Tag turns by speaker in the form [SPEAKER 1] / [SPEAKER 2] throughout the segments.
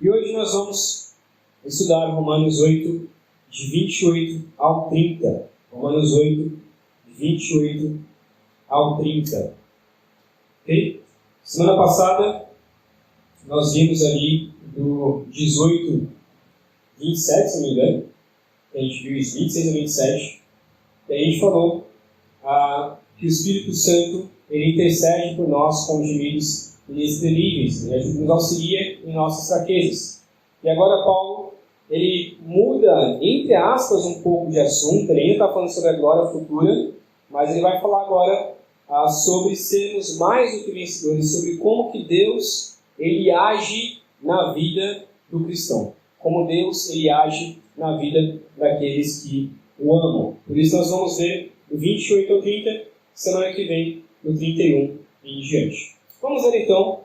[SPEAKER 1] E hoje nós vamos estudar Romanos 8, de 28 ao 30. Romanos 8, de 28 ao 30. Ok? Semana passada, nós vimos ali do 18, 27, se não me engano. A gente viu isso, 26 a 27. E a gente falou que o Espírito Santo ele intercede por nós com gemidos inexprimíveis, ele nos auxilia em nossas fraquezas. E agora Paulo, ele muda, entre aspas, um pouco de assunto. Ele ainda está falando sobre a glória futura, mas ele vai falar agora sobre sermos mais do que vencedores, sobre como que Deus ele age na vida do cristão, como Deus ele age na vida daqueles que o amam. Por isso nós vamos ver do 28 ao 30, semana que vem, do 31 e em diante. Vamos ver então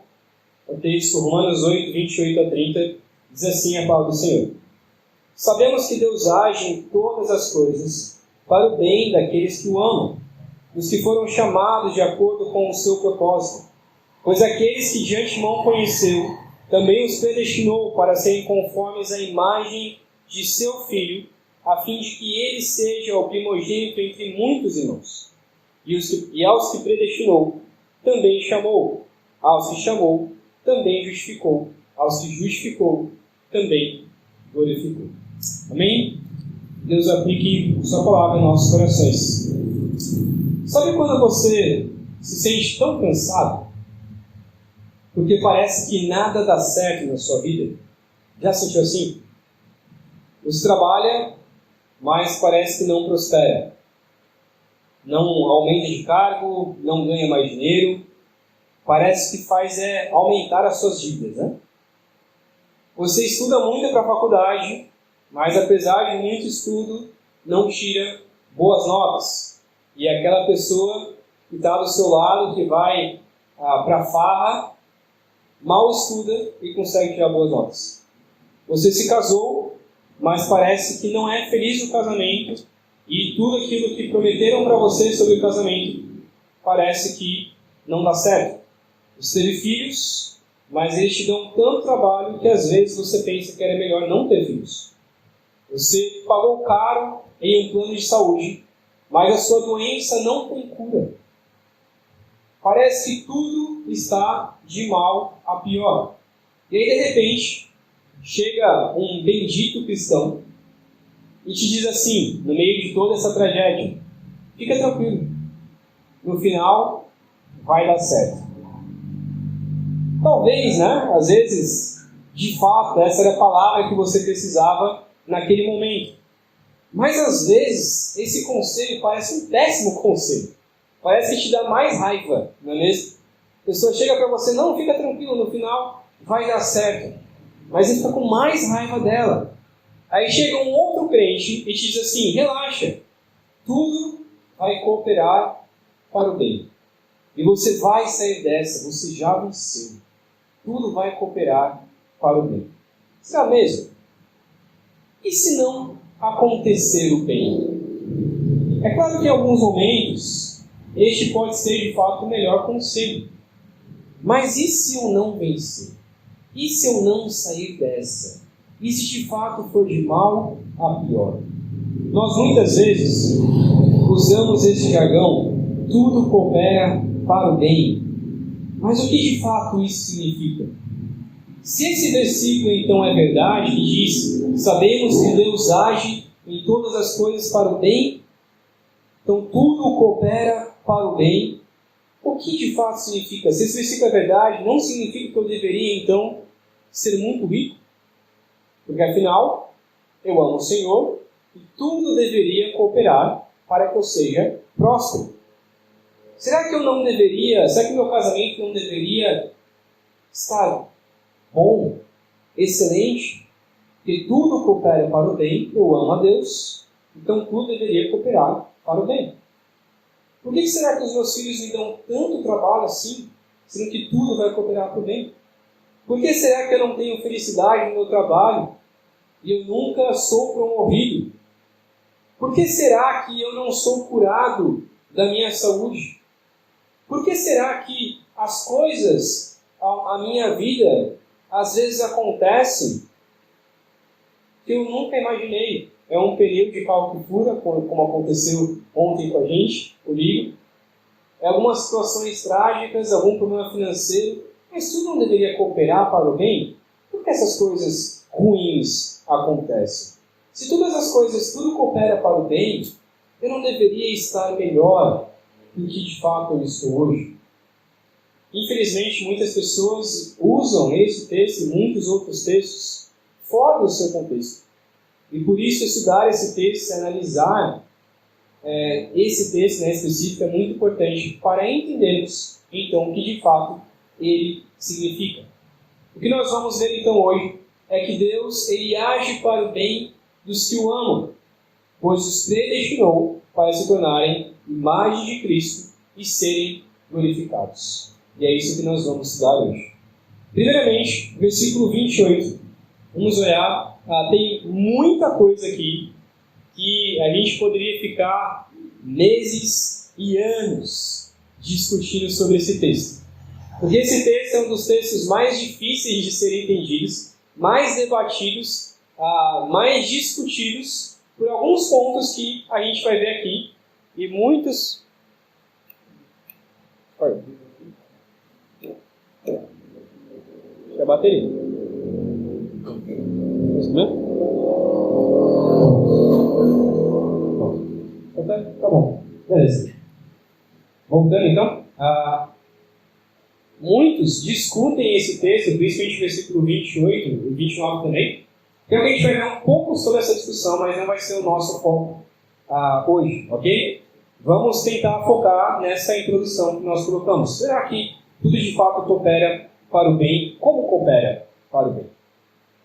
[SPEAKER 1] o texto, Romanos 8, 28 a 30, diz assim a palavra do Senhor. Sabemos que Deus age em todas as coisas para o bem daqueles que o amam, dos que foram chamados de acordo com o seu propósito. Pois aqueles que de antemão conheceu, também os predestinou para serem conformes à imagem de seu Filho, a fim de que ele seja o primogênito entre muitos irmãos. E aos que predestinou, também chamou. Aos que chamou, também justificou. Aos que justificou, também glorificou. Amém? Deus aplique sua palavra em nossos corações. Sabe quando você se sente tão cansado? Porque parece que nada dá certo na sua vida? Já sentiu assim? Você trabalha, mas parece que não prospera. Não aumenta de cargo, não ganha mais dinheiro. Parece que faz aumentar as suas dívidas, né? Você estuda muito para a faculdade, mas apesar de muito estudo, não tira boas notas. E aquela pessoa que está do seu lado, que vai para a farra, mal estuda e consegue tirar boas notas. Você se casou, mas parece que não é feliz no casamento, e tudo aquilo que prometeram para você sobre o casamento parece que não dá certo. Você teve filhos, mas eles te dão tanto trabalho que às vezes você pensa que era melhor não ter filhos. Você pagou caro em um plano de saúde, mas a sua doença não tem cura. Parece que tudo está de mal a pior. E aí, de repente, chega um bendito cristão e te diz assim, no meio de toda essa tragédia: fica tranquilo, no final vai dar certo. Talvez, às vezes, de fato, essa era a palavra que você precisava naquele momento. Mas às vezes, esse conselho parece um péssimo conselho. Parece que te dá mais raiva, não é mesmo? A pessoa chega para você: não, fica tranquilo, no final vai dar certo. Mas ele fica com mais raiva dela. Aí chega um outro crente e te diz assim: relaxa, tudo vai cooperar para o bem. E você vai sair dessa, você já venceu. Tudo vai cooperar para o bem. Será mesmo? E se não acontecer o bem? É claro que em alguns momentos, este pode ser de fato o melhor conselho. Mas e se eu não vencer? E se eu não sair dessa? E se de fato for de mal a pior? Nós muitas vezes usamos esse jargão: tudo coopera para o bem. Mas o que de fato isso significa? Se esse versículo então é verdade, que diz: sabemos que Deus age em todas as coisas para o bem, então tudo coopera para o bem, o que de fato significa? Se esse versículo é verdade, não significa que eu deveria então ser muito rico? Porque afinal, eu amo o Senhor e tudo deveria cooperar para que eu seja próspero. Será que será que meu casamento não deveria estar bom, excelente? Porque tudo coopera para o bem, eu amo a Deus, então tudo deveria cooperar para o bem. Por que será que os meus filhos me dão tanto trabalho assim, sendo que tudo vai cooperar para o bem? Por que será que eu não tenho felicidade no meu trabalho e eu nunca sou promovido? Por que será que eu não sou curado da minha saúde? Por que será que as coisas, a minha vida, às vezes acontecem que eu nunca imaginei. É um pneu de carro que fura, como aconteceu ontem com a gente, comigo. É algumas situações trágicas, algum problema financeiro. Mas tudo não deveria cooperar para o bem? Por que essas coisas ruins acontecem? Se todas as coisas, tudo coopera para o bem, eu não deveria estar melhor do que de fato eu estou hoje. Infelizmente, muitas pessoas usam esse texto e muitos outros textos fora do seu contexto. E por isso, estudar esse texto, analisar esse texto específico é muito importante para entendermos, então, o que de fato ele significa. O que nós vamos ver, então, hoje é que Deus ele age para o bem dos que o amam, pois os predestinou para se tornarem imagem de Cristo e serem glorificados. E é isso que nós vamos estudar hoje. Primeiramente, versículo 28. Vamos olhar. Tem muita coisa aqui que a gente poderia ficar meses e anos discutindo sobre esse texto. Porque esse texto é um dos textos mais difíceis de serem entendidos, mais debatidos, mais discutidos por alguns pontos que a gente vai ver aqui. E muitos... a bateria. Tá bom. Beleza. Voltando então. Muitos discutem esse texto, principalmente o versículo 28 e 29 também. Então a gente vai ver um pouco sobre essa discussão, mas não vai ser o nosso foco hoje, ok? Vamos tentar focar nessa introdução que nós colocamos. Será que tudo de fato coopera para o bem? Como coopera para o bem?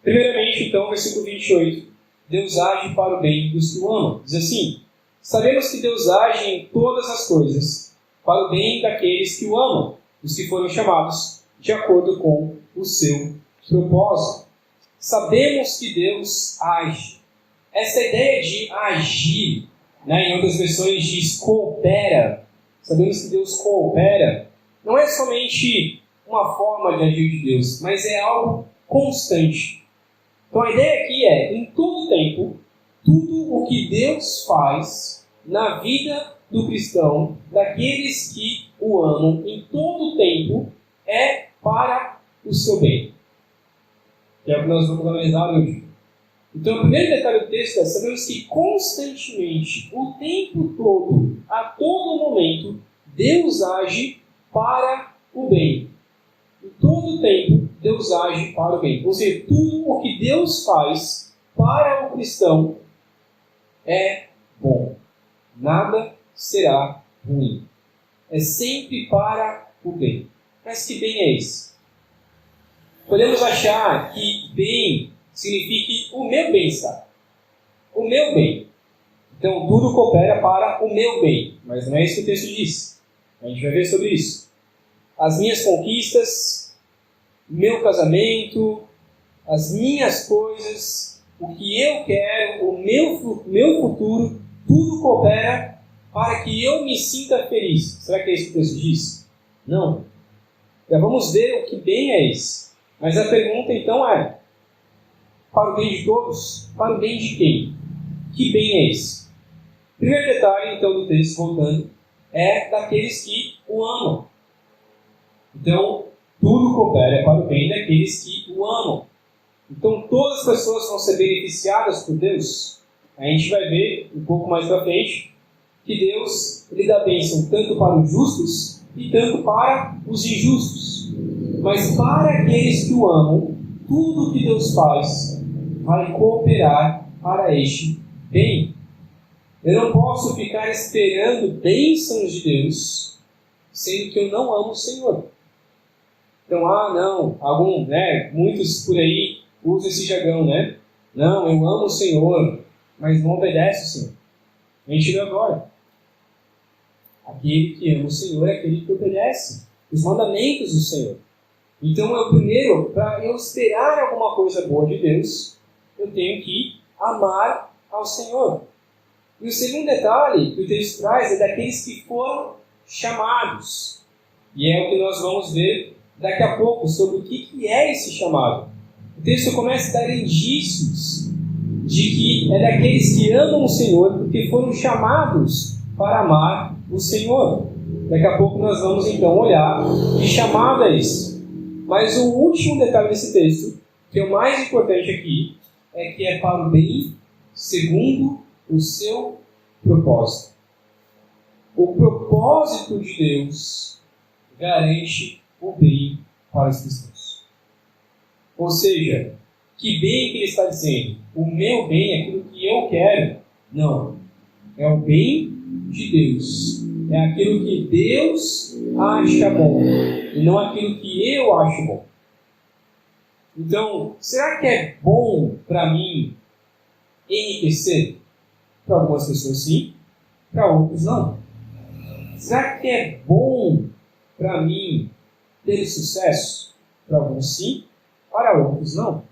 [SPEAKER 1] Primeiramente, então, versículo 28. Deus age para o bem dos que o amam. Diz assim: sabemos que Deus age em todas as coisas para o bem daqueles que o amam, os que foram chamados de acordo com o seu propósito. Sabemos que Deus age. Essa ideia de agir, em outras versões diz coopera. Sabemos que Deus coopera. Não é somente uma forma de agir de Deus, mas é algo constante. Então a ideia aqui é, em todo tempo, tudo o que Deus faz na vida do cristão, daqueles que o amam, em todo tempo, é para o seu bem. Que é o que nós vamos analisar hoje. Então o primeiro detalhe do texto é, sabemos que constantemente, o tempo todo, a todo momento, Deus age para o bem. Em todo tempo, Deus age para o bem. Ou seja, tudo o que Deus faz para o cristão é bom. Nada será ruim. É sempre para o bem. Mas que bem é esse? Podemos achar que bem signifique o meu bem-estar. O meu bem. Então, tudo coopera para o meu bem. Mas não é isso que o texto diz. A gente vai ver sobre isso. As minhas conquistas, meu casamento, as minhas coisas, o que eu quero, o meu futuro, tudo coopera para que eu me sinta feliz. Será que é isso que o texto diz? Não. Já vamos ver o que bem é esse. Mas a pergunta então é, para o bem de todos? Para o bem de quem? Que bem é esse? Primeiro detalhe então do texto, voltando, é daqueles que o amam. Então, tudo coopera para o bem daqueles que o amam. Então, todas as pessoas vão ser beneficiadas por Deus. A gente vai ver um pouco mais para frente que Deus ele dá bênção tanto para os justos e tanto para os injustos. Mas para aqueles que o amam, tudo que Deus faz vai cooperar para este bem. Eu não posso ficar esperando bênçãos de Deus, sendo que eu não amo o Senhor. Então, muitos por aí usam esse jargão, Não, eu amo o Senhor, mas não obedece o Senhor. Mentira agora. Aquele que ama o Senhor é aquele que obedece os mandamentos do Senhor. Então, primeiro, para eu esperar alguma coisa boa de Deus, eu tenho que amar ao Senhor. E o segundo detalhe que o texto traz é daqueles que foram chamados. E é o que nós vamos ver daqui a pouco sobre o que é esse chamado. O texto começa a dar indícios de que é daqueles que amam o Senhor porque foram chamados para amar o Senhor. Daqui a pouco nós vamos então olhar que chamado é esse. Mas o último detalhe desse texto, que é o mais importante aqui, é que é para o bem segundo o seu propósito. O propósito de Deus garante o bem para os cristãos. Ou seja, que bem que ele está dizendo? O meu bem é aquilo que eu quero? Não. É o bem de Deus. É aquilo que Deus acha bom. E não aquilo que eu acho bom. Então, será que é bom para mim enriquecer? Para algumas pessoas sim, para outros não. Será que é bom para mim ter sucesso? Para alguns sim, para outros não.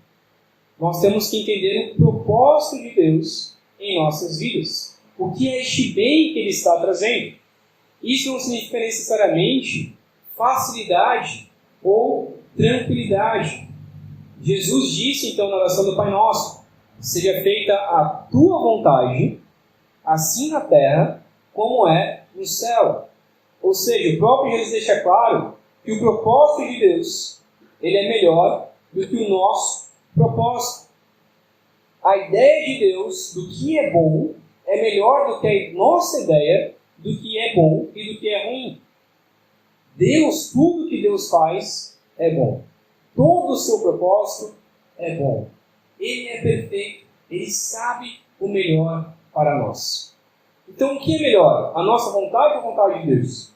[SPEAKER 1] Nós temos que entender o propósito de Deus em nossas vidas. O que é este bem que Ele está trazendo? Isso não significa necessariamente facilidade ou tranquilidade. Jesus disse então na oração do Pai Nosso: seja feita a tua vontade, assim na terra como é no céu. Ou seja, o próprio Jesus deixa claro que o propósito de Deus ele é melhor do que o nosso propósito. A ideia de Deus do que é bom é melhor do que a nossa ideia do que é bom e do que é ruim. Deus, tudo que Deus faz é bom. Todo o seu propósito é bom. Ele é perfeito. Ele sabe o melhor para nós. Então, o que é melhor? A nossa vontade ou a vontade de Deus?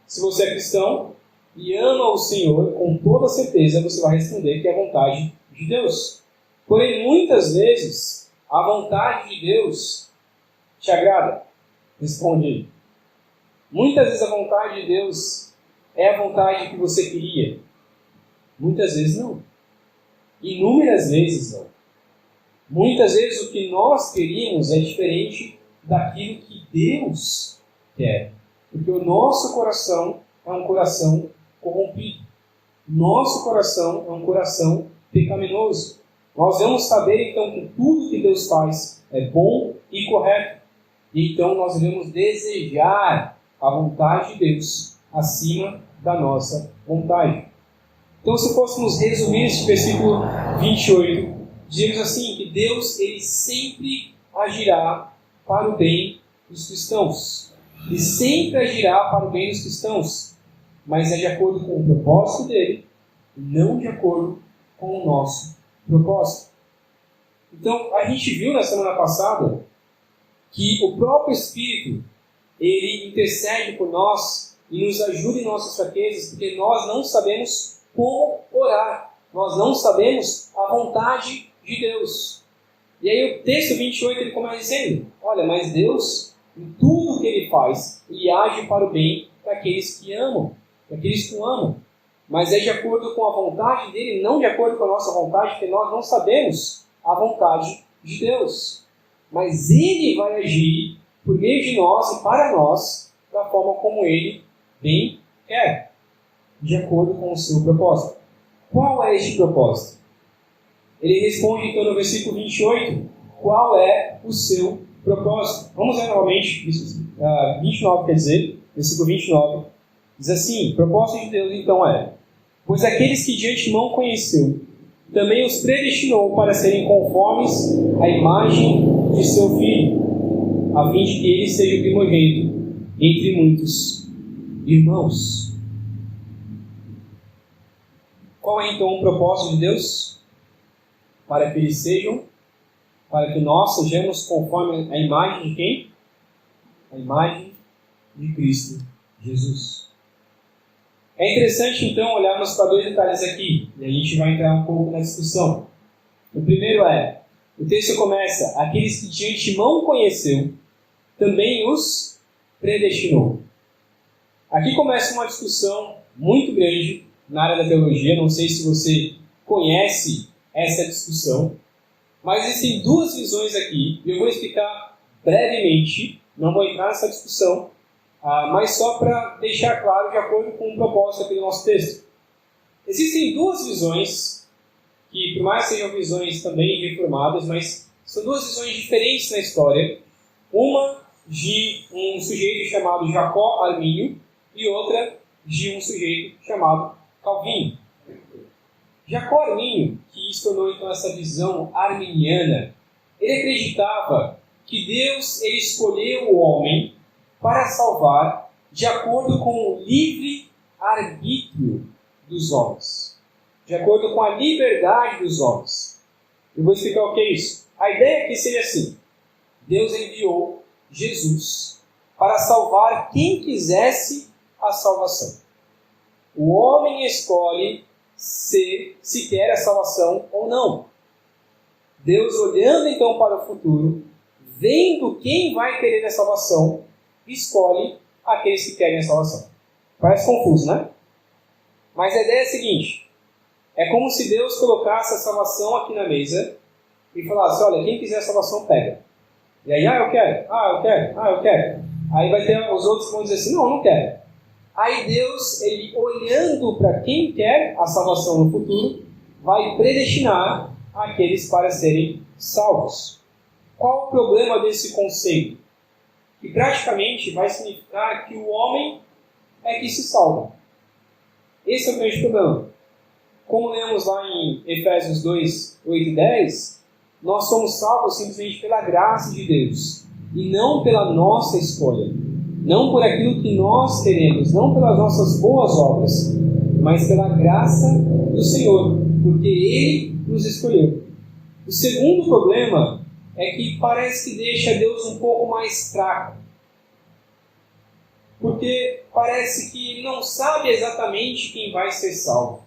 [SPEAKER 1] Se você é cristão e ama o Senhor, com toda certeza você vai responder que é a vontade de Deus. Porém, muitas vezes, a vontade de Deus te agrada. Responde aí. Muitas vezes a vontade de Deus é a vontade que você queria. Muitas vezes não. Inúmeras vezes não. Muitas vezes o que nós queríamos é diferente daquilo que Deus quer. Porque o nosso coração é um coração corrompido. Nosso coração é um coração pecaminoso. Nós vamos saber então que tudo que Deus faz é bom e correto. E então nós devemos desejar a vontade de Deus acima da nossa vontade. Então, se fôssemos resumir este versículo 28, dizemos assim, que Deus ele sempre agirá para o bem dos cristãos. Ele sempre agirá para o bem dos cristãos, mas é de acordo com o propósito dele, e não de acordo com o nosso propósito. Então, a gente viu na semana passada que o próprio Espírito ele intercede por nós e nos ajuda em nossas fraquezas, porque nós não sabemos como orar. Nós não sabemos a vontade de Deus. E aí o texto 28 ele começa dizendo, olha, mas Deus, em tudo que Ele faz, Ele age para o bem daqueles que amam, daqueles que o amam. Mas é de acordo com a vontade dEle, não de acordo com a nossa vontade, porque nós não sabemos a vontade de Deus. Mas Ele vai agir por meio de nós e para nós, da forma como Ele bem quer, de acordo com o seu propósito. Qual é este propósito? Ele responde então no versículo 28, qual é o seu propósito? Vamos ver novamente, 29 quer dizer, versículo 29, diz assim, o propósito de Deus então é, pois aqueles que de antemão conheceu, também os predestinou para serem conformes à imagem de seu Filho, a fim de que ele seja o primogênito entre muitos irmãos. Qual é então o propósito de Deus? Para que eles sejam, para que nós sejamos conforme a imagem de quem? A imagem de Cristo Jesus. É interessante então olharmos para dois detalhes aqui, e a gente vai entrar um pouco na discussão. O primeiro é, o texto começa, aqueles que de antemão conheceu, também os predestinou. Aqui começa uma discussão muito grande na área da teologia, não sei se você conhece essa discussão, mas existem duas visões aqui, e eu vou explicar brevemente, não vou entrar nessa discussão, mas só para deixar claro de acordo com o propósito aqui do nosso texto. Existem duas visões, que por mais sejam visões também reformadas, mas são duas visões diferentes na história. Uma de um sujeito chamado Jacó Arminio e outra de um sujeito chamado Calvino. Jacó Arminio, que se tornou então essa visão arminiana, ele acreditava que Deus ele escolheu o homem para salvar de acordo com o livre arbítrio dos homens, de acordo com a liberdade dos homens. Eu vou explicar o que é isso. A ideia aqui seria assim: Deus enviou Jesus para salvar quem quisesse a salvação. O homem escolhe se quer a salvação ou não. Deus, olhando então para o futuro, vendo quem vai querer a salvação, escolhe aqueles que querem a salvação. Parece confuso, né? Mas a ideia é a seguinte: é como se Deus colocasse a salvação aqui na mesa e falasse: olha, quem quiser a salvação, pega. E aí, eu quero, eu quero. Aí vai ter os outros que vão dizer assim: não quero. Aí Deus, ele olhando para quem quer a salvação no futuro, vai predestinar aqueles para serem salvos. Qual o problema desse conceito? Que praticamente vai significar que o homem é que se salva. Esse é o grande problema. Como lemos lá em Efésios 2, 8 e 10, nós somos salvos simplesmente pela graça de Deus, e não pela nossa escolha, não por aquilo que nós queremos, não pelas nossas boas obras, mas pela graça do Senhor, porque Ele nos escolheu. O segundo problema é que parece que deixa Deus um pouco mais fraco, porque parece que Ele não sabe exatamente quem vai ser salvo.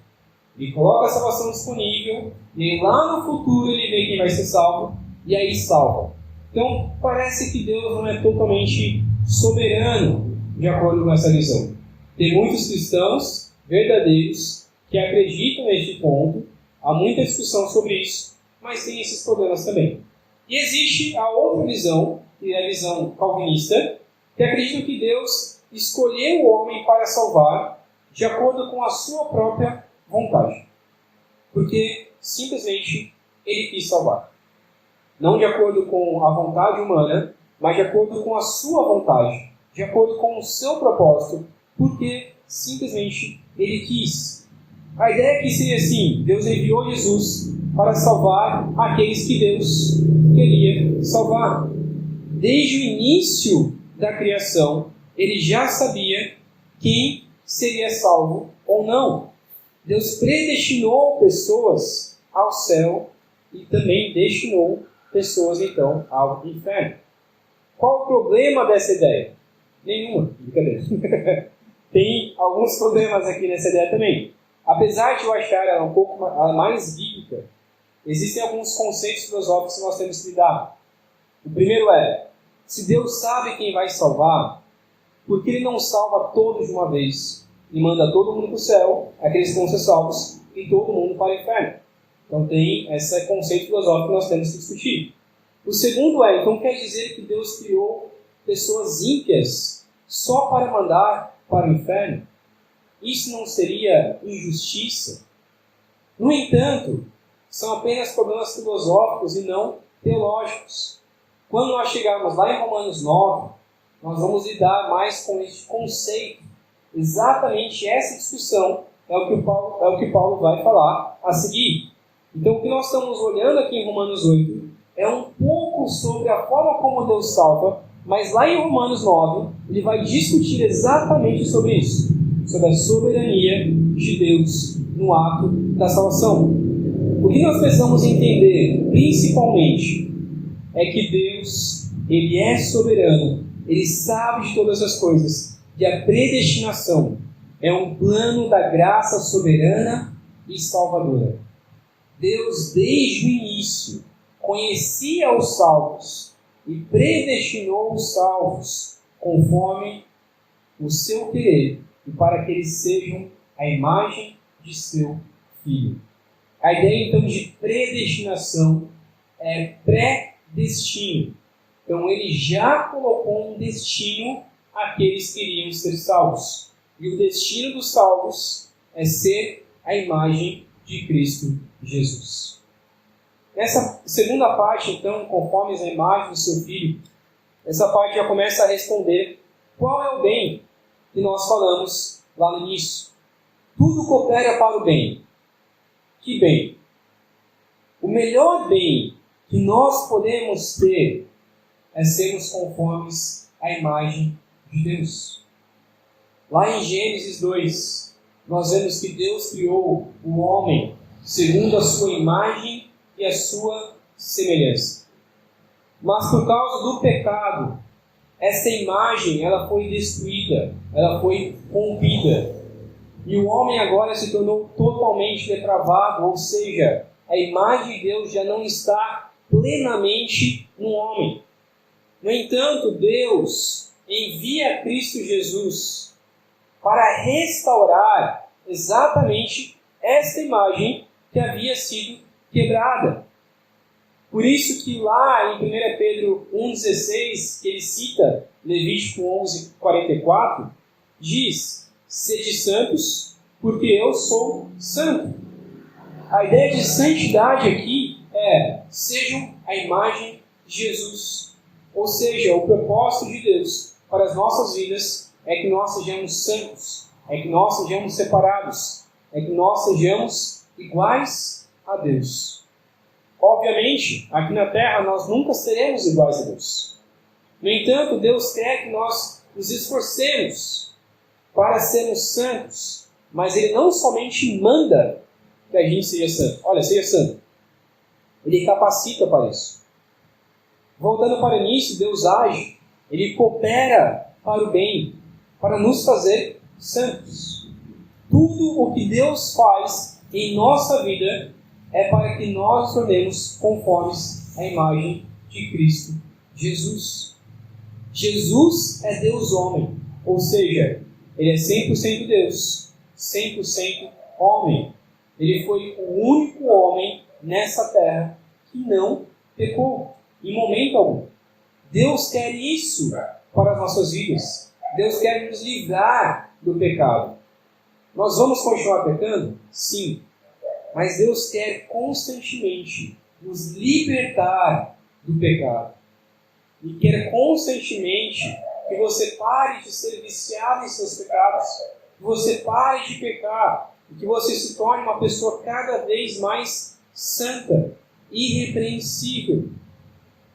[SPEAKER 1] Ele coloca a salvação disponível, e aí lá no futuro ele vê quem vai ser salvo, e aí salva. Então parece que Deus não é totalmente soberano de acordo com essa visão. Tem muitos cristãos verdadeiros que acreditam neste ponto, há muita discussão sobre isso, mas tem esses problemas também. E existe a outra visão, que é a visão calvinista, que acredita que Deus escolheu o homem para salvar de acordo com a sua própria vontade. Porque simplesmente Ele quis salvar. Não de acordo com a vontade humana, mas de acordo com a sua vontade, de acordo com o seu propósito, porque simplesmente Ele quis. A ideia aqui seria assim: Deus enviou Jesus para salvar aqueles que Deus queria salvar. Desde o início da criação, Ele já sabia quem seria salvo ou não. Deus predestinou pessoas ao céu e também destinou pessoas, então, ao inferno. Qual o problema dessa ideia? Nenhuma, brincadeira. Tem alguns problemas aqui nessa ideia também. Apesar de eu achar ela um pouco mais bíblica, existem alguns conceitos filosóficos que nós temos que lidar. O primeiro é: se Deus sabe quem vai salvar, por que Ele não salva todos de uma vez e manda todo mundo para o céu, aqueles que vão ser salvos, e todo mundo para o inferno? Então tem esse conceito filosófico que nós temos que discutir. O segundo é: então quer dizer que Deus criou pessoas ímpias só para mandar para o inferno? Isso não seria injustiça? No entanto, são apenas problemas filosóficos e não teológicos. Quando nós chegarmos lá em Romanos 9, nós vamos lidar mais com este conceito. Exatamente essa discussão é o que Paulo vai falar a seguir. Então, o que nós estamos olhando aqui em Romanos 8 é um pouco sobre a forma como Deus salva, mas lá em Romanos 9, ele vai discutir exatamente sobre isso, sobre a soberania de Deus no ato da salvação. O que nós precisamos entender, principalmente, é que Deus, Ele é soberano, Ele sabe de todas as coisas, e a predestinação é um plano da graça soberana e salvadora. Deus, desde o início, conhecia os salvos e predestinou os salvos conforme o seu querer e para que eles sejam a imagem de seu Filho. A ideia, então, de predestinação é pré-destino. Então, Ele já colocou um destino àqueles que iriam ser salvos. E o destino dos salvos é ser a imagem de Cristo Jesus. Nessa segunda parte, então, conforme a imagem do seu Filho, essa parte já começa a responder qual é o bem que nós falamos lá no início. Tudo coopera para o bem. Que bem? O melhor bem que nós podemos ter é sermos conformes à imagem de Deus. Lá em Gênesis 2, nós vemos que Deus criou o homem segundo a sua imagem e a sua semelhança. Mas por causa do pecado, essa imagem ela foi destruída, ela foi corrompida. E o homem agora se tornou totalmente depravado, ou seja, a imagem de Deus já não está plenamente no homem. No entanto, Deus envia Cristo Jesus para restaurar exatamente esta imagem que havia sido quebrada. Por isso que lá em 1 Pedro 1,16, que ele cita Levítico 11,44, diz: sede santos, porque eu sou santo. A ideia de santidade aqui é: sejam a imagem de Jesus. Ou seja, o propósito de Deus para as nossas vidas é que nós sejamos santos, é que nós sejamos separados, é que nós sejamos iguais a Deus. Obviamente, aqui na Terra nós nunca seremos iguais a Deus. No entanto, Deus quer que nós nos esforcemos para sermos santos, mas Ele não somente manda que a gente seja santo. Olha, seja santo. Ele capacita para isso. Voltando para o início, Deus age, Ele coopera para o bem, para nos fazer santos. Tudo o que Deus faz em nossa vida é para que nós tornemos conformes à imagem de Cristo Jesus. Jesus é Deus homem, ou seja, Ele é 100% Deus, 100% homem. Ele foi o único homem nessa terra que não pecou, em momento algum. Deus quer isso para as nossas vidas. Deus quer nos livrar do pecado. Nós vamos continuar pecando? Sim. Mas Deus quer constantemente nos libertar do pecado. E quer constantemente que você pare de ser viciado em seus pecados, que você pare de pecar, e que você se torne uma pessoa cada vez mais santa, irrepreensível.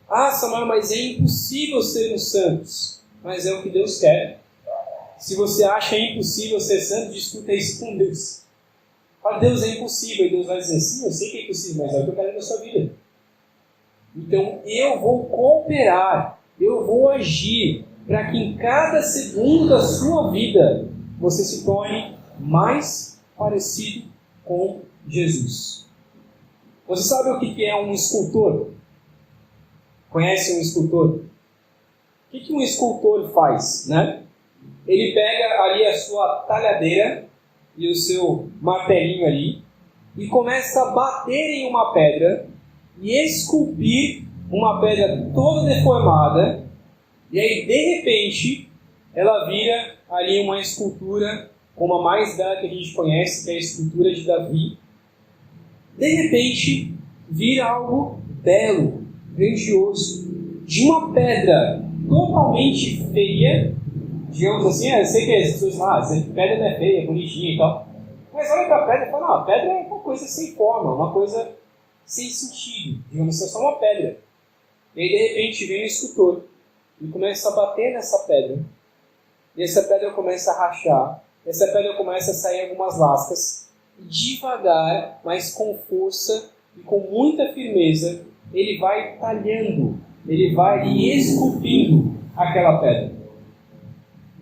[SPEAKER 1] Ah, Samuel, mas é impossível sermos santos. Mas é o que Deus quer. Se você acha impossível ser santo, discuta isso com Deus. Fala, Deus, é impossível. E Deus vai dizer, sim, eu sei que é impossível, mas é o que eu quero na sua vida. Então, eu vou cooperar, eu vou agir para que em cada segundo da sua vida você se torne mais parecido com Jesus. Você sabe o que é um escultor? Conhece um escultor? O que um escultor faz, né? Ele pega ali a sua talhadeira e o seu martelinho ali e começa a bater em uma pedra e esculpir uma pedra toda deformada, e aí de repente ela vira ali uma escultura como a mais bela que a gente conhece, que é a escultura de Davi. De repente vira algo belo, grandioso, de uma pedra totalmente feia, digamos assim. Eu sei que as pessoas falam, essa pedra não é feia, é bonitinha e tal, mas olha para a pedra e fala, não, a pedra é uma coisa sem forma, uma coisa sem sentido, digamos assim, é só uma pedra. E aí de repente vem o escultor e começa a bater nessa pedra, e essa pedra começa a rachar, essa pedra começa a sair algumas lascas, e devagar, mas com força e com muita firmeza, ele vai talhando, ele vai esculpindo aquela pedra.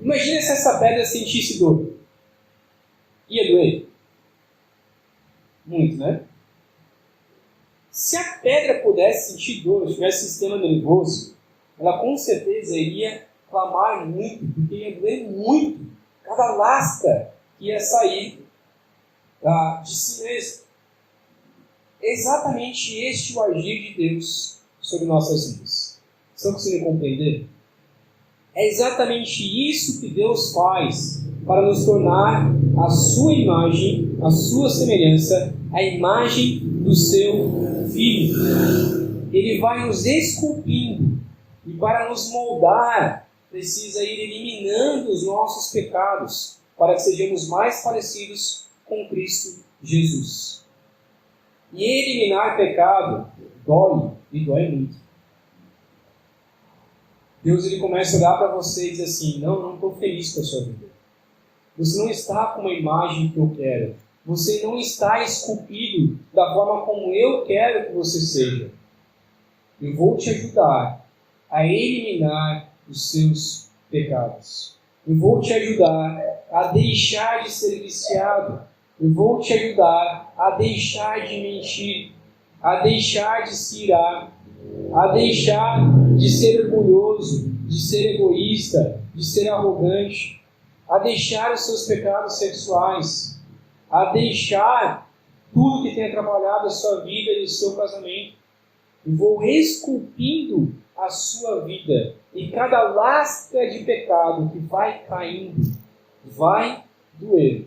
[SPEAKER 1] Imagina se essa pedra sentisse dor. Ia doer? Muito, né? Se a pedra pudesse sentir dor, tivesse sistema nervoso, ela com certeza iria clamar muito, porque ia doer muito cada lasca que ia sair de si mesmo. É exatamente este o agir de Deus sobre nossas vidas. Estão conseguindo compreender? É exatamente isso que Deus faz para nos tornar a sua imagem, a sua semelhança, a imagem do seu Filho. Ele vai nos esculpindo, e para nos moldar, precisa ir eliminando os nossos pecados, para que sejamos mais parecidos com Cristo Jesus. E eliminar pecado dói, e dói muito. Deus ele começa a olhar para você e diz assim: não estou feliz com a sua vida. Você não está com uma imagem que eu quero. Você não está esculpido da forma como eu quero que você seja. Eu vou te ajudar a eliminar os seus pecados. Eu vou te ajudar a deixar de ser viciado. Eu vou te ajudar a deixar de mentir, a deixar de se irar, a deixar de ser orgulhoso, de ser egoísta, de ser arrogante, a deixar os seus pecados sexuais, a deixar tudo que tem atrapalhado a sua vida e o seu casamento. Eu vou esculpindo a sua vida, e cada lasca de pecado que vai caindo vai doer,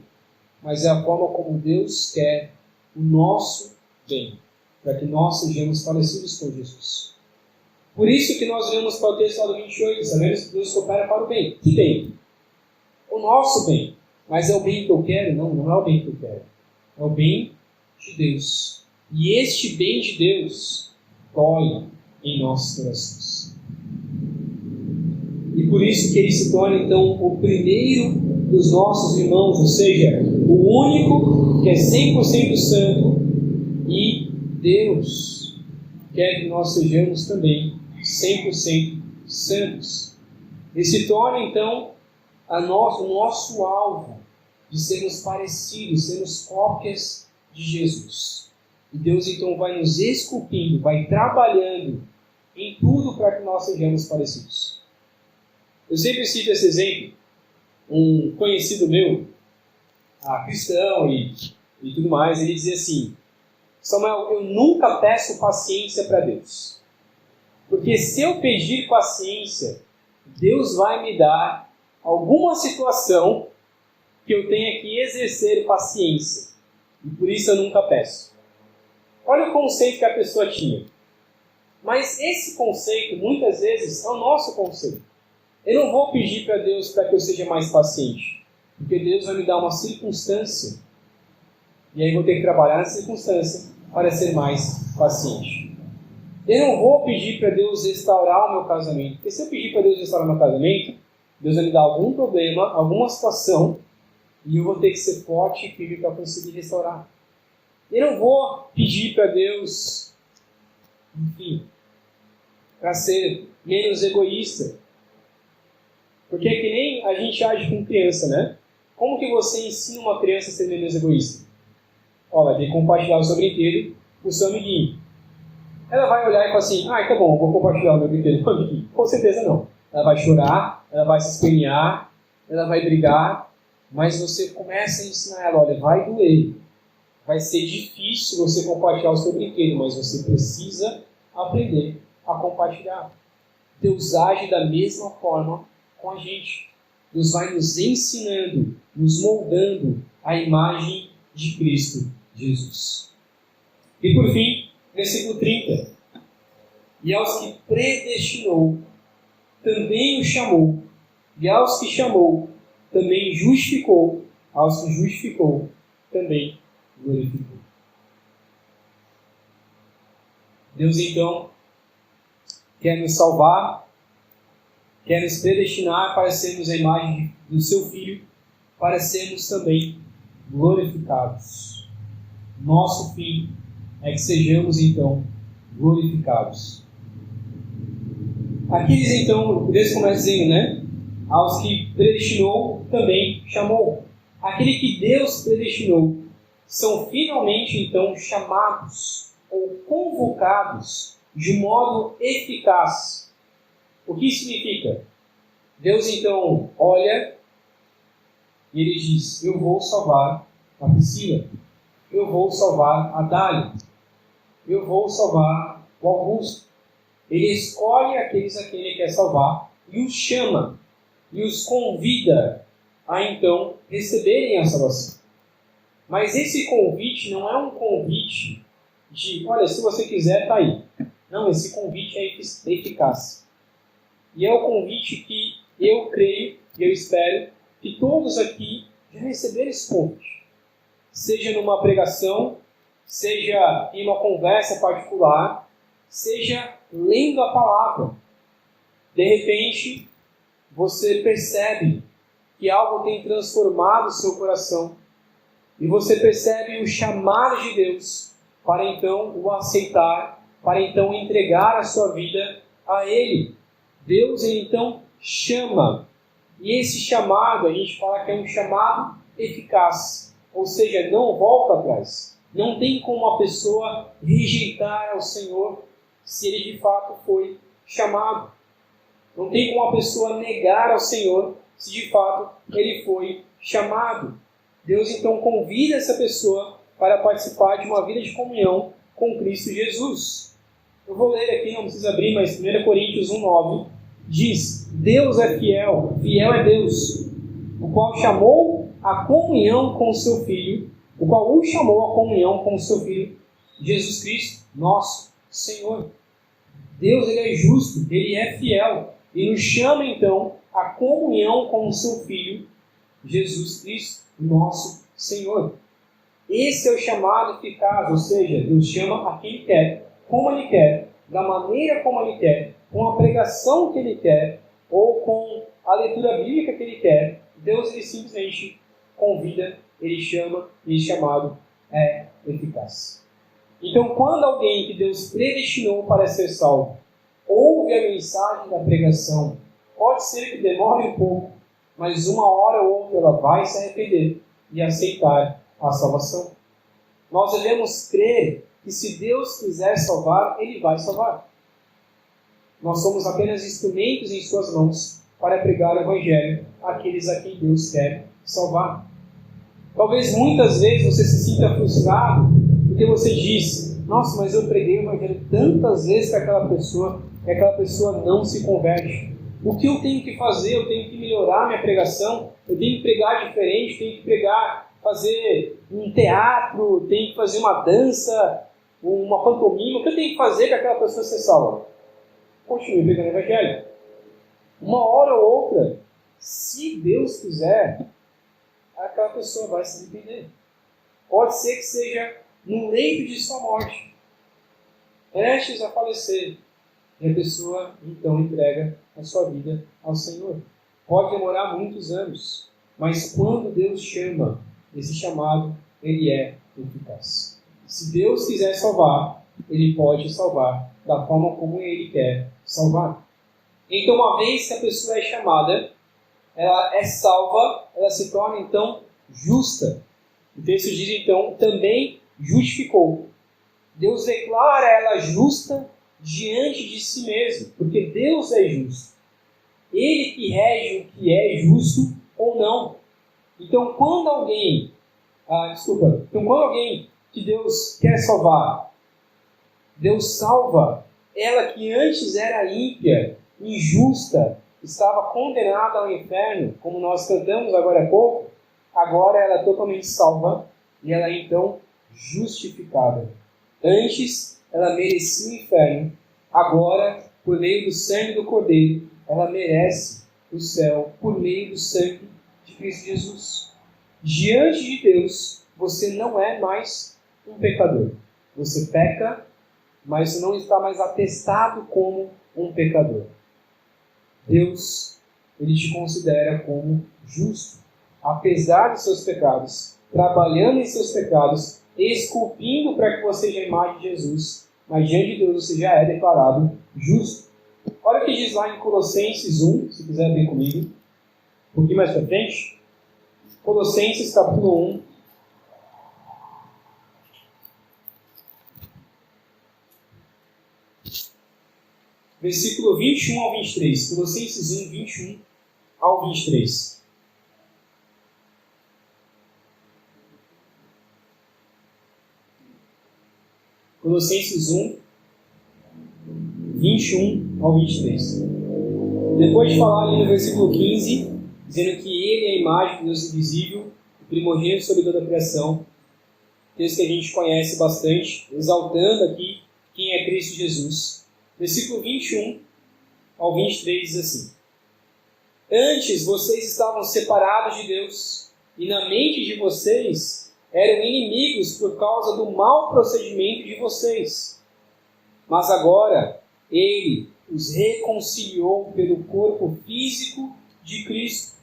[SPEAKER 1] mas é a forma como Deus quer o nosso bem, para que nós sejamos parecidos com Jesus. Por isso que nós lemos para o texto lá do 28, sabemos que Deus coopera para o bem. Que bem? O nosso bem. Mas é o bem que eu quero? Não, não é o bem que eu quero. É o bem de Deus. E este bem de Deus dói em nossos corações. E por isso que ele se torna, então, o primeiro dos nossos irmãos, ou seja, o único que é 100% santo, e Deus quer que nós sejamos também 100% santos. Ele se torna, então, o nosso alvo de sermos parecidos, sermos cópias de Jesus. E Deus, então, vai nos esculpindo, vai trabalhando em tudo para que nós sejamos parecidos. Eu sempre cito esse exemplo. Um conhecido meu, cristão e tudo mais, ele dizia assim: Samuel, eu nunca peço paciência para Deus. Porque se eu pedir paciência, Deus vai me dar alguma situação que eu tenha que exercer paciência. E por isso eu nunca peço. Olha o conceito que a pessoa tinha. Mas esse conceito, muitas vezes, é o nosso conceito. Eu não vou pedir para Deus para que eu seja mais paciente. Porque Deus vai me dar uma circunstância. E aí vou ter que trabalhar nessa circunstância para ser mais paciente. Eu não vou pedir para Deus restaurar o meu casamento. Porque se eu pedir para Deus restaurar o meu casamento, Deus vai me dar algum problema, alguma situação, e eu vou ter que ser forte e firme para conseguir restaurar. Eu não vou pedir para Deus, enfim, para ser menos egoísta. Porque é que nem a gente age com criança, né? Como que você ensina uma criança a ser menos egoísta? Vai ter que compartilhar o seu brinquedo com o seu amiguinho. Ela vai olhar e falar assim: tá bom, eu vou compartilhar o meu brinquedo com o amiguinho. Com certeza não. Ela vai chorar, ela vai se espernear, ela vai brigar, mas você começa a ensinar ela: olha, vai doer. Vai ser difícil você compartilhar o seu brinquedo, mas você precisa aprender a compartilhar. Deus age da mesma forma com a gente. Deus vai nos ensinando, nos moldando a imagem de Cristo Jesus. E por fim, versículo 30. E aos que predestinou, também o chamou. E aos que chamou, também justificou. Aos que justificou, também glorificou. Deus, então, quer nos salvar, quer nos predestinar para sermos a imagem do seu Filho, para sermos também glorificados. Nosso fim é que sejamos, então, glorificados. Aqui diz, então, Deus começa dizendo, né? Aos que predestinou, também chamou. Aquele que Deus predestinou são finalmente, então, chamados ou convocados de modo eficaz. O que significa? Deus, então, olha e ele diz: eu vou salvar a Priscila, eu vou salvar a Dália, eu vou salvar o Augusto. Ele escolhe aqueles a quem ele quer salvar e os chama, e os convida a então receberem a salvação. Mas esse convite não é um convite de, olha, se você quiser, está aí. Não, esse convite é eficaz. E é o convite que eu creio e eu espero que todos aqui já receberam esse convite. Seja numa pregação, seja em uma conversa particular, seja lendo a palavra. De repente, você percebe que algo tem transformado o seu coração e você percebe o chamado de Deus para então o aceitar, para então entregar a sua vida a Ele. Deus então chama. E esse chamado, a gente fala que é um chamado eficaz. Ou seja, não volta atrás. Não tem como a pessoa rejeitar ao Senhor se ele de fato foi chamado. Não tem como a pessoa negar ao Senhor se de fato ele foi chamado. Deus então convida essa pessoa para participar de uma vida de comunhão com Cristo Jesus. Eu vou ler aqui, não precisa abrir, mas 1 Coríntios 1,9 diz: Deus é fiel, fiel é Deus, o qual chamou a comunhão com o seu Filho, o qual o chamou a comunhão com o seu Filho, Jesus Cristo, nosso Senhor. Deus, ele é justo, ele é fiel, e nos chama então a comunhão com o seu Filho, Jesus Cristo, nosso Senhor. Esse é o chamado eficaz, ou seja, Deus chama a quem Ele quer, como Ele quer, da maneira como Ele quer, com a pregação que Ele quer, ou com a leitura bíblica que Ele quer. Deus, ele simplesmente convida, Ele chama, e esse chamado é eficaz. Então, quando alguém que Deus predestinou para ser salvo, ouve a mensagem da pregação, pode ser que demore um pouco, mas uma hora ou outra ela vai se arrepender e aceitar a salvação. Nós devemos crer que se Deus quiser salvar, Ele vai salvar. Nós somos apenas instrumentos em suas mãos para pregar o Evangelho àqueles a quem Deus quer salvar. Talvez muitas vezes você se sinta frustrado porque você diz: nossa, mas eu preguei o Evangelho tantas vezes para aquela pessoa e aquela pessoa não se converte. O que eu tenho que fazer? Eu tenho que melhorar minha pregação, eu tenho que pregar diferente, tenho que pregar, fazer um teatro, tenho que fazer uma dança, uma pantomima. O que eu tenho que fazer para aquela pessoa ser salva? Continue pregando o Evangelho. Uma hora ou outra, se Deus quiser, aquela pessoa vai se arrepender. Pode ser que seja no leito de sua morte, prestes a falecer, e a pessoa então entrega a sua vida ao Senhor. Pode demorar muitos anos, mas quando Deus chama, esse chamado, ele é eficaz. Se Deus quiser salvar, Ele pode salvar da forma como Ele quer salvar. Então, uma vez que a pessoa é chamada, ela é salva, ela se torna então justa. O texto diz então, também justificou. Deus declara ela justa diante de si mesmo, porque Deus é justo. Ele que rege o que é justo ou não. Então, quando alguém que Deus quer salvar, Deus salva ela que antes era ímpia, injusta, estava condenada ao inferno, como nós cantamos agora há pouco, agora ela é totalmente salva e ela é então justificada. Antes ela merecia o inferno, agora, por meio do sangue do Cordeiro, ela merece o céu por meio do sangue de Cristo Jesus. Diante de Deus, você não é mais um pecador. Você peca, mas não está mais atestado como um pecador. Deus, Ele te considera como justo, apesar de seus pecados, trabalhando em seus pecados, esculpindo para que você seja a imagem de Jesus, mas diante de Deus você já é declarado justo. Olha o que diz lá em Colossenses 1, se quiser abrir comigo, um pouquinho mais para frente. Colossenses capítulo 1. Versículo 21 ao 23. Colossenses 1, 21 ao 23. Colossenses 1, 21 ao 23. Depois de falar ali no versículo 15, dizendo que Ele é a imagem do Deus invisível, o primogênito sobre toda a criação. Texto que a gente conhece bastante, exaltando aqui quem é Cristo Jesus. Versículo 21 ao 23 diz assim: Antes vocês estavam separados de Deus, e na mente de vocês eram inimigos por causa do mau procedimento de vocês. Mas agora Ele os reconciliou pelo corpo físico de Cristo,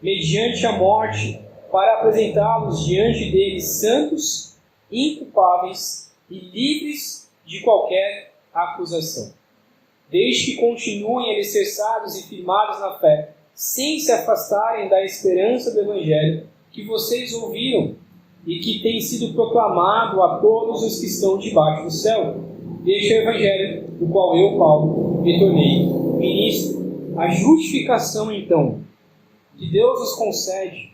[SPEAKER 1] mediante a morte, para apresentá-los diante dele santos, inculpáveis e livres de qualquer acusação. Desde que continuem alicerçados e firmados na fé, sem se afastarem da esperança do Evangelho que vocês ouviram e que tem sido proclamado a todos os que estão debaixo do céu. Este é o Evangelho, do qual eu, Paulo, me tornei ministro. A justificação, então, que Deus nos concede,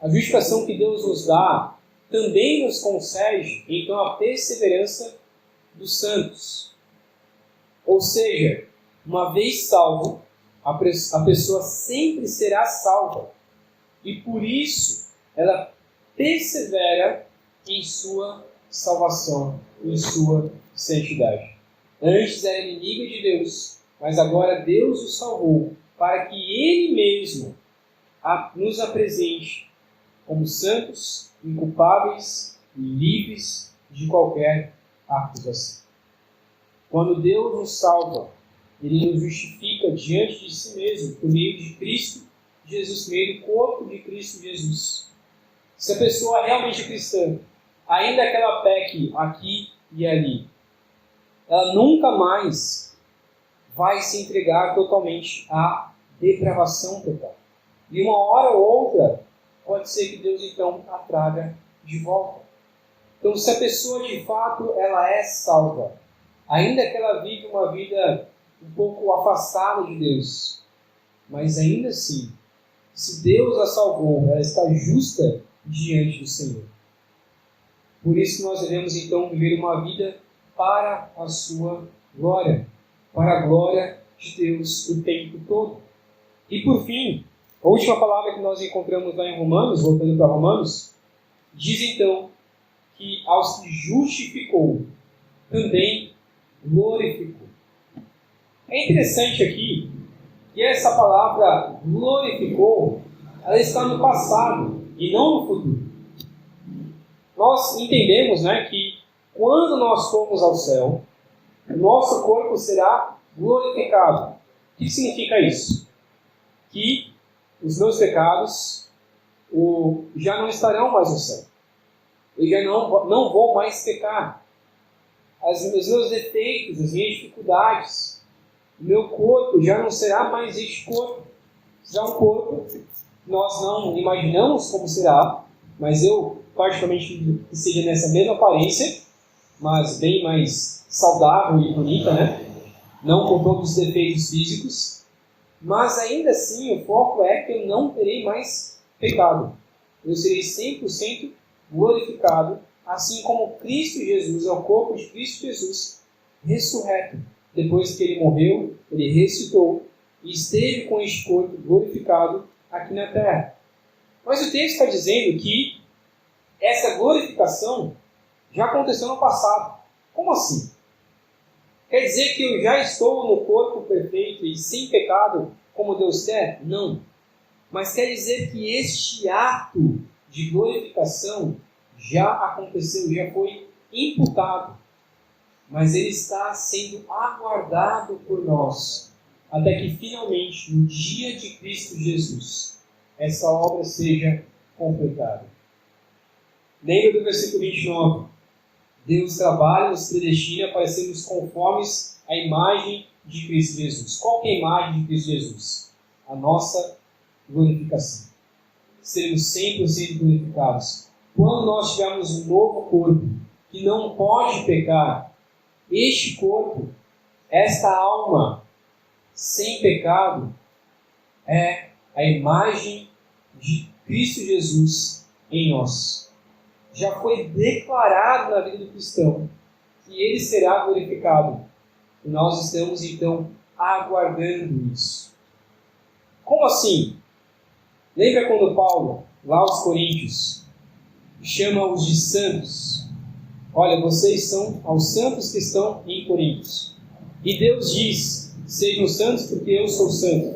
[SPEAKER 1] a justificação que Deus nos dá, também nos concede, então, a perseverança dos santos. Ou seja, uma vez salvo, a pessoa sempre será salva. E por isso, ela persevera em sua salvação, em sua santidade. Antes era inimiga de Deus, mas agora Deus o salvou para que Ele mesmo nos apresente como santos, inculpáveis e livres de qualquer acusação. Quando Deus nos salva, Ele nos justifica diante de si mesmo por meio de Cristo Jesus, por meio do corpo de Cristo Jesus. Se a pessoa é realmente cristã, ainda que ela peque aqui e ali, ela nunca mais vai se entregar totalmente à depravação total. E uma hora ou outra, pode ser que Deus então a traga de volta. Então, se a pessoa de fato ela é salva, ainda que ela vive uma vida um pouco afastada de Deus, mas ainda assim, se Deus a salvou, ela está justa diante do Senhor. Por isso nós devemos então viver uma vida para a sua glória, para a glória de Deus o tempo todo. E por fim, a última palavra que nós encontramos lá em Romanos, voltando para Romanos, diz então que aos que justificou, também glorificou. É interessante aqui que essa palavra glorificou, ela está no passado e não no futuro. Nós entendemos, que quando nós formos ao céu, o nosso corpo será glorificado. O que significa isso? Que os meus pecados já não estarão mais no céu. Eu já não vou mais pecar. Os meus defeitos, as minhas dificuldades, o meu corpo já não será mais este corpo. Será um corpo que nós não imaginamos como será, mas eu particularmente que seja nessa mesma aparência, mas bem mais saudável e bonita, Não com todos os defeitos físicos, mas ainda assim o foco é que eu não terei mais pecado. Eu serei 100% glorificado, assim como Cristo Jesus, é o corpo de Cristo Jesus, ressurreto. Depois que Ele morreu, Ele ressuscitou e esteve com este corpo glorificado aqui na terra. Mas o texto está dizendo que essa glorificação já aconteceu no passado. Como assim? Quer dizer que eu já estou no corpo perfeito e sem pecado como Deus quer? Não. Mas quer dizer que este ato de glorificação já aconteceu, já foi imputado. Mas ele está sendo aguardado por nós, até que finalmente, no dia de Cristo Jesus, essa obra seja completada. Lembra do versículo 29? Deus trabalha e nos predestina para sermos conformes à imagem de Cristo Jesus. Qual que é a imagem de Cristo Jesus? A nossa glorificação. Seremos 100% glorificados. Quando nós tivermos um novo corpo que não pode pecar, este corpo, esta alma sem pecado, é a imagem de Cristo Jesus em nós. Já foi declarado na vida do cristão que ele será glorificado. E nós estamos então aguardando isso. Como assim? Lembra quando Paulo, lá aos Coríntios, chama-os de santos? Olha, vocês são aos santos que estão em Coríntios. E Deus diz, sejam santos porque eu sou santo.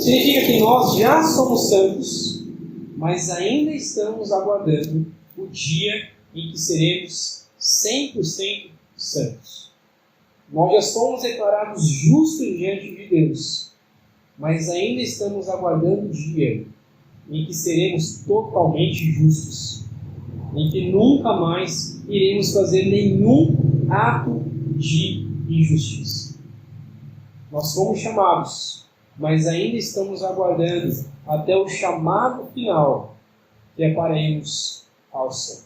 [SPEAKER 1] Significa que nós já somos santos, mas ainda estamos aguardando o dia em que seremos 100% santos. Nós já somos declarados justos diante de Deus, mas ainda estamos aguardando o dia em que seremos totalmente justos, em que nunca mais iremos fazer nenhum ato de injustiça. Nós fomos chamados, mas ainda estamos aguardando até o chamado final, que é para irmos ao céu.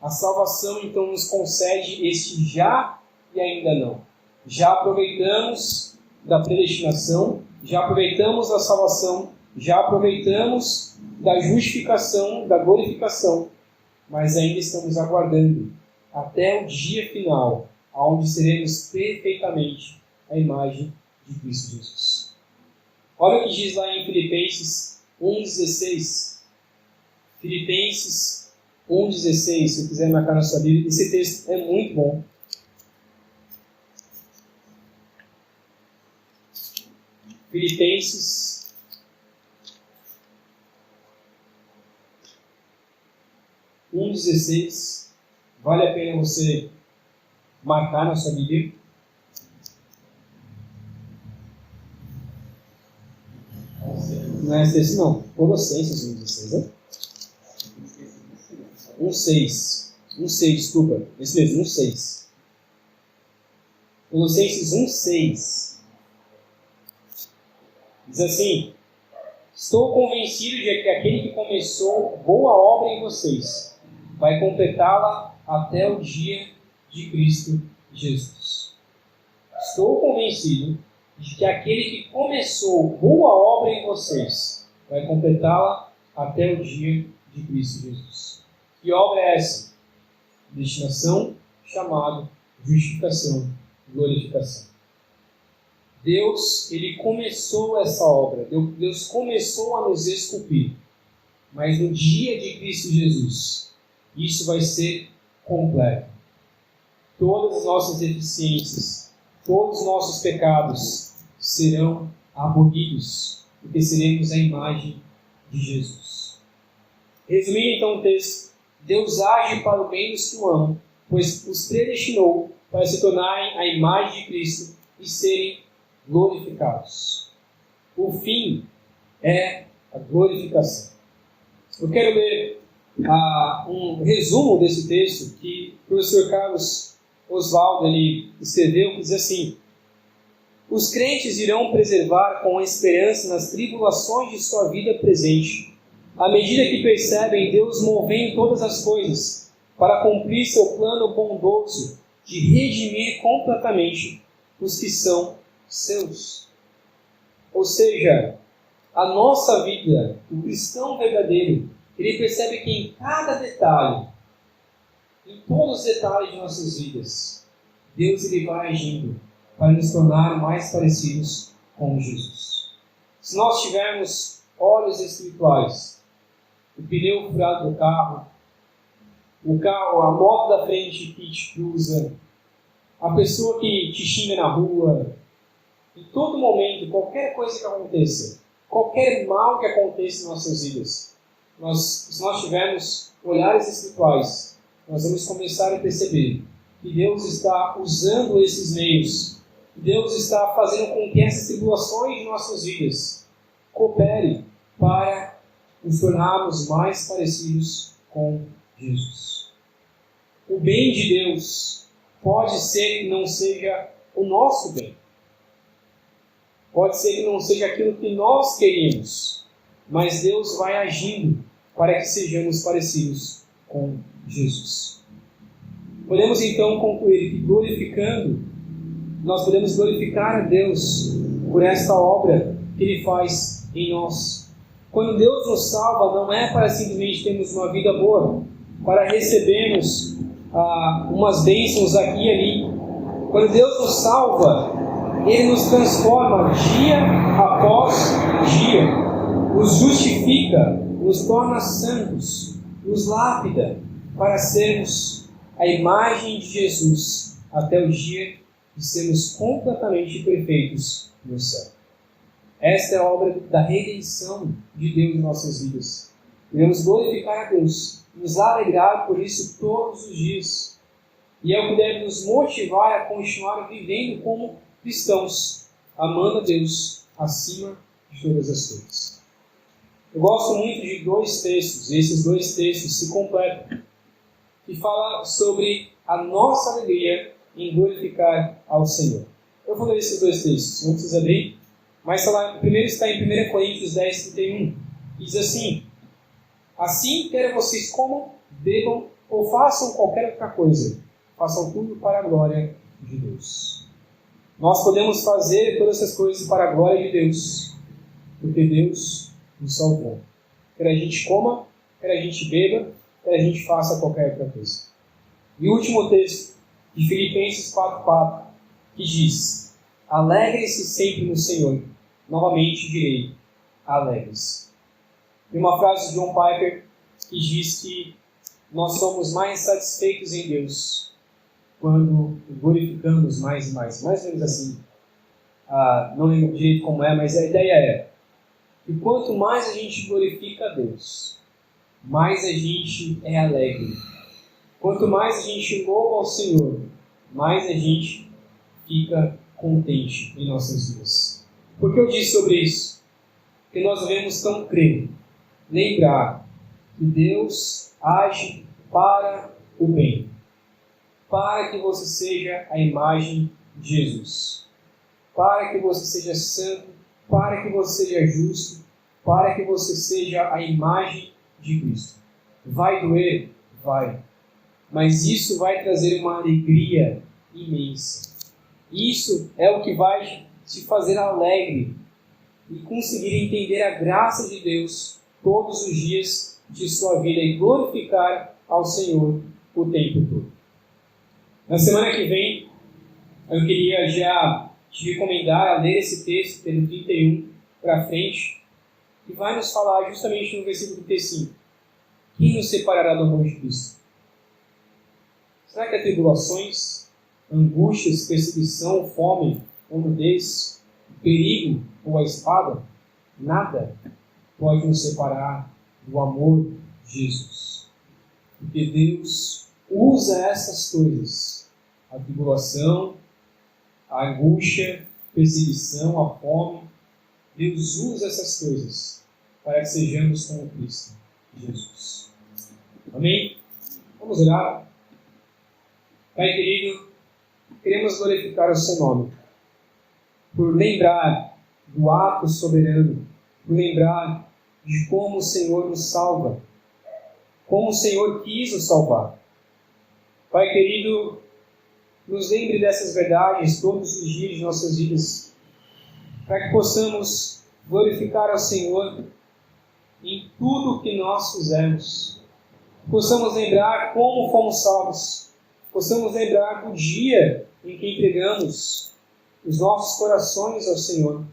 [SPEAKER 1] A salvação, então, nos concede este já e ainda não. Já aproveitamos da predestinação, já aproveitamos da salvação, já aproveitamos da justificação, da glorificação, mas ainda estamos aguardando até o dia final, onde seremos perfeitamente a imagem de Cristo Jesus. Olha o que diz lá em Filipenses 1,16. Filipenses 1,16, se quiser marcar na sua Bíblia, esse texto é muito bom. Filipenses 1,16. Vale a pena você marcar na sua Bíblia. Não é esse texto, não. Colossenses 1,16, né? 1,6. 1,6, desculpa. Esse mesmo, 1,6. Colossenses 1,6. Diz assim: estou convencido de que aquele que começou boa obra em vocês vai completá-la até o dia de Cristo Jesus. Estou convencido de que aquele que começou boa obra em vocês vai completá-la até o dia de Cristo Jesus. Que obra é essa? Destinação, chamado, justificação, glorificação. Deus, Ele começou essa obra. Deus começou a nos esculpir. Mas no dia de Cristo Jesus, isso vai ser completo. Todas as nossas deficiências, todos os nossos pecados serão abolidos, porque seremos a imagem de Jesus. Resumindo então o texto, Deus age para o bem dos que o amam, pois os predestinou para se tornarem a imagem de Cristo e serem glorificados. O fim é a glorificação. Eu quero ler um resumo desse texto que o professor Carlos Oswaldo ele escreveu, que diz assim: os crentes irão preservar com esperança nas tribulações de sua vida presente, à medida que percebem Deus movendo todas as coisas para cumprir seu plano bondoso de redimir completamente os que são seus. Ou seja, a nossa vida, o cristão verdadeiro, ele percebe que em cada detalhe, em todos os detalhes de nossas vidas, Deus ele vai agindo para nos tornar mais parecidos com Jesus. Se nós tivermos olhos espirituais, o pneu furado do carro, a moto da frente que te cruza, a pessoa que te xinga na rua, em todo momento, qualquer coisa que aconteça, qualquer mal que aconteça em nossas vidas, se nós tivermos olhares espirituais, nós vamos começar a perceber que Deus está usando esses meios, que Deus está fazendo com que essas tribulações de nossas vidas cooperem para nos tornarmos mais parecidos com Jesus. O bem de Deus pode ser que não seja o nosso bem. Pode ser que não seja aquilo que nós queríamos, mas Deus vai agindo para que sejamos parecidos com Jesus. Podemos então concluir que nós podemos glorificar a Deus por esta obra que Ele faz em nós. Quando Deus nos salva, não é para simplesmente termos uma vida boa, para recebermos umas bênçãos aqui e ali. Quando Deus nos salva, Ele nos transforma dia após dia. Os purifica, nos torna santos, nos lapida para sermos a imagem de Jesus até o dia de sermos completamente perfeitos no céu. Esta é a obra da redenção de Deus em nossas vidas. Devemos glorificar a Deus, nos alegrar por isso todos os dias. E é o que deve nos motivar a continuar vivendo como cristãos, amando a Deus acima de todas as coisas. Eu gosto muito de dois textos, e esses dois textos se completam, que falam sobre a nossa alegria em glorificar ao Senhor. Eu vou ler esses dois textos, não precisa abrir, mas primeiro está em 1 Coríntios 10:31, que diz assim: assim, quer vocês comam, bebam ou façam qualquer outra coisa, façam tudo para a glória de Deus. Nós podemos fazer todas essas coisas para a glória de Deus, porque Deus nos salvou. Quer a gente coma, quer a gente beba, quer a gente faça qualquer outra coisa. E o último texto, de Filipenses 4:4, que diz: alegrem-se sempre no Senhor. Novamente direi, alegre-se. Tem uma frase de John Piper que diz que nós somos mais satisfeitos em Deus quando glorificamos mais e mais. Mais ou menos assim. Não lembro direito como é, mas a ideia é que quanto mais a gente glorifica a Deus, mais a gente é alegre. Quanto mais a gente louva ao Senhor, mais a gente fica contente em nossas vidas. Por que eu disse sobre isso? Porque nós devemos tão crer, lembrar que Deus age para o bem, para que você seja a imagem de Jesus, para que você seja santo, para que você seja justo, para que você seja a imagem de Cristo. Vai doer? Vai. Mas isso vai trazer uma alegria imensa. Isso é o que vai te fazer alegre e conseguir entender a graça de Deus todos os dias de sua vida e glorificar ao Senhor o tempo todo. Na semana que vem, eu queria já te recomendar a ler esse texto, pelo 31 para frente, que vai nos falar justamente no versículo 35. Quem nos separará do amor de Cristo? Será que há tribulações, angústias, perseguição, fome, ou nudez, perigo ou a espada? Nada pode nos separar do amor de Jesus. Porque Deus usa essas coisas, a tribulação, a angústia, a perseguição, a fome. Deus usa essas coisas para que sejamos como Cristo Jesus. Amém? Vamos orar. Pai querido, queremos glorificar o seu nome, por lembrar do ato soberano, por lembrar de como o Senhor nos salva, como o Senhor quis nos salvar. Pai querido, nos lembre dessas verdades todos os dias de nossas vidas, para que possamos glorificar ao Senhor em tudo o que nós fizermos. Possamos lembrar como fomos salvos. Possamos lembrar do dia em que entregamos os nossos corações ao Senhor.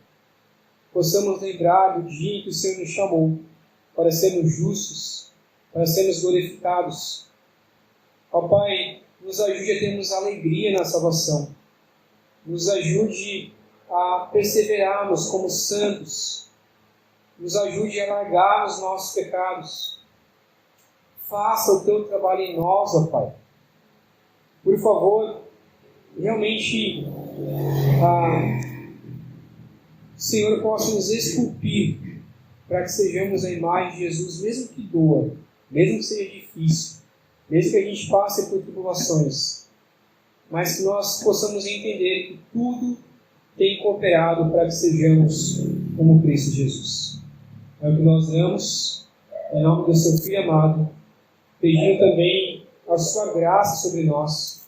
[SPEAKER 1] Possamos lembrar do dia em que o Senhor nos chamou para sermos justos, para sermos glorificados. Ó Pai, nos ajude a termos alegria na salvação. Nos ajude a perseverarmos como santos. Nos ajude a largar os nossos pecados. Faça o teu trabalho em nós, ó Pai. Por favor, realmente, o Senhor possa nos esculpir para que sejamos a imagem de Jesus, mesmo que doa, mesmo que seja difícil, mesmo que a gente passe por tribulações, mas que nós possamos entender que tudo tem cooperado para que sejamos como Cristo Jesus. É o que nós damos, em nome do seu Filho amado, pedindo também a sua graça sobre nós,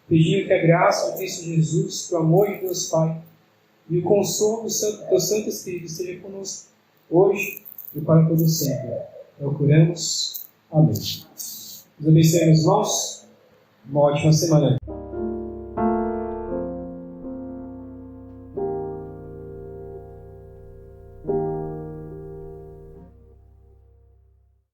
[SPEAKER 1] pedindo que a graça de Cristo Jesus, que o amor de Deus Pai e o consolo do Santo Espírito esteja conosco hoje e para todo sempre. Procuramos. Amém. Deus abençoe, irmãos. Uma ótima semana.